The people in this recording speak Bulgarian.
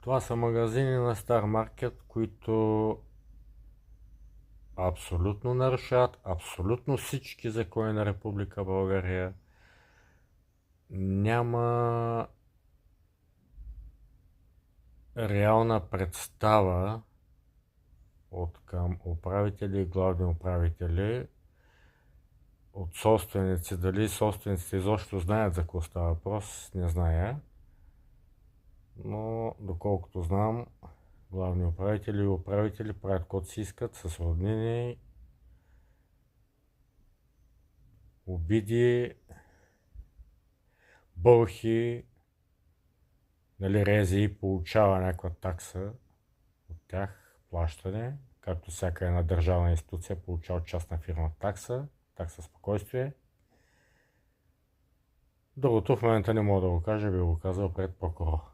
Това са магазини на Стар Маркет, които абсолютно нарушават абсолютно всички закони на Република България. Няма реална представа от към управители и главни управители, от собственици. Дали собствениците изобщо знаят за какво става въпрос, не зная. Но доколкото знам, главни управители и управители правят каквото си искат с роднини, обиди, бълхи, нали, рези получава някаква такса от тях, плащане, както всяка една държавна институция получава от частна фирма такса спокойствие. Другото в момента не мога да го кажа, би го казал пред прокурор.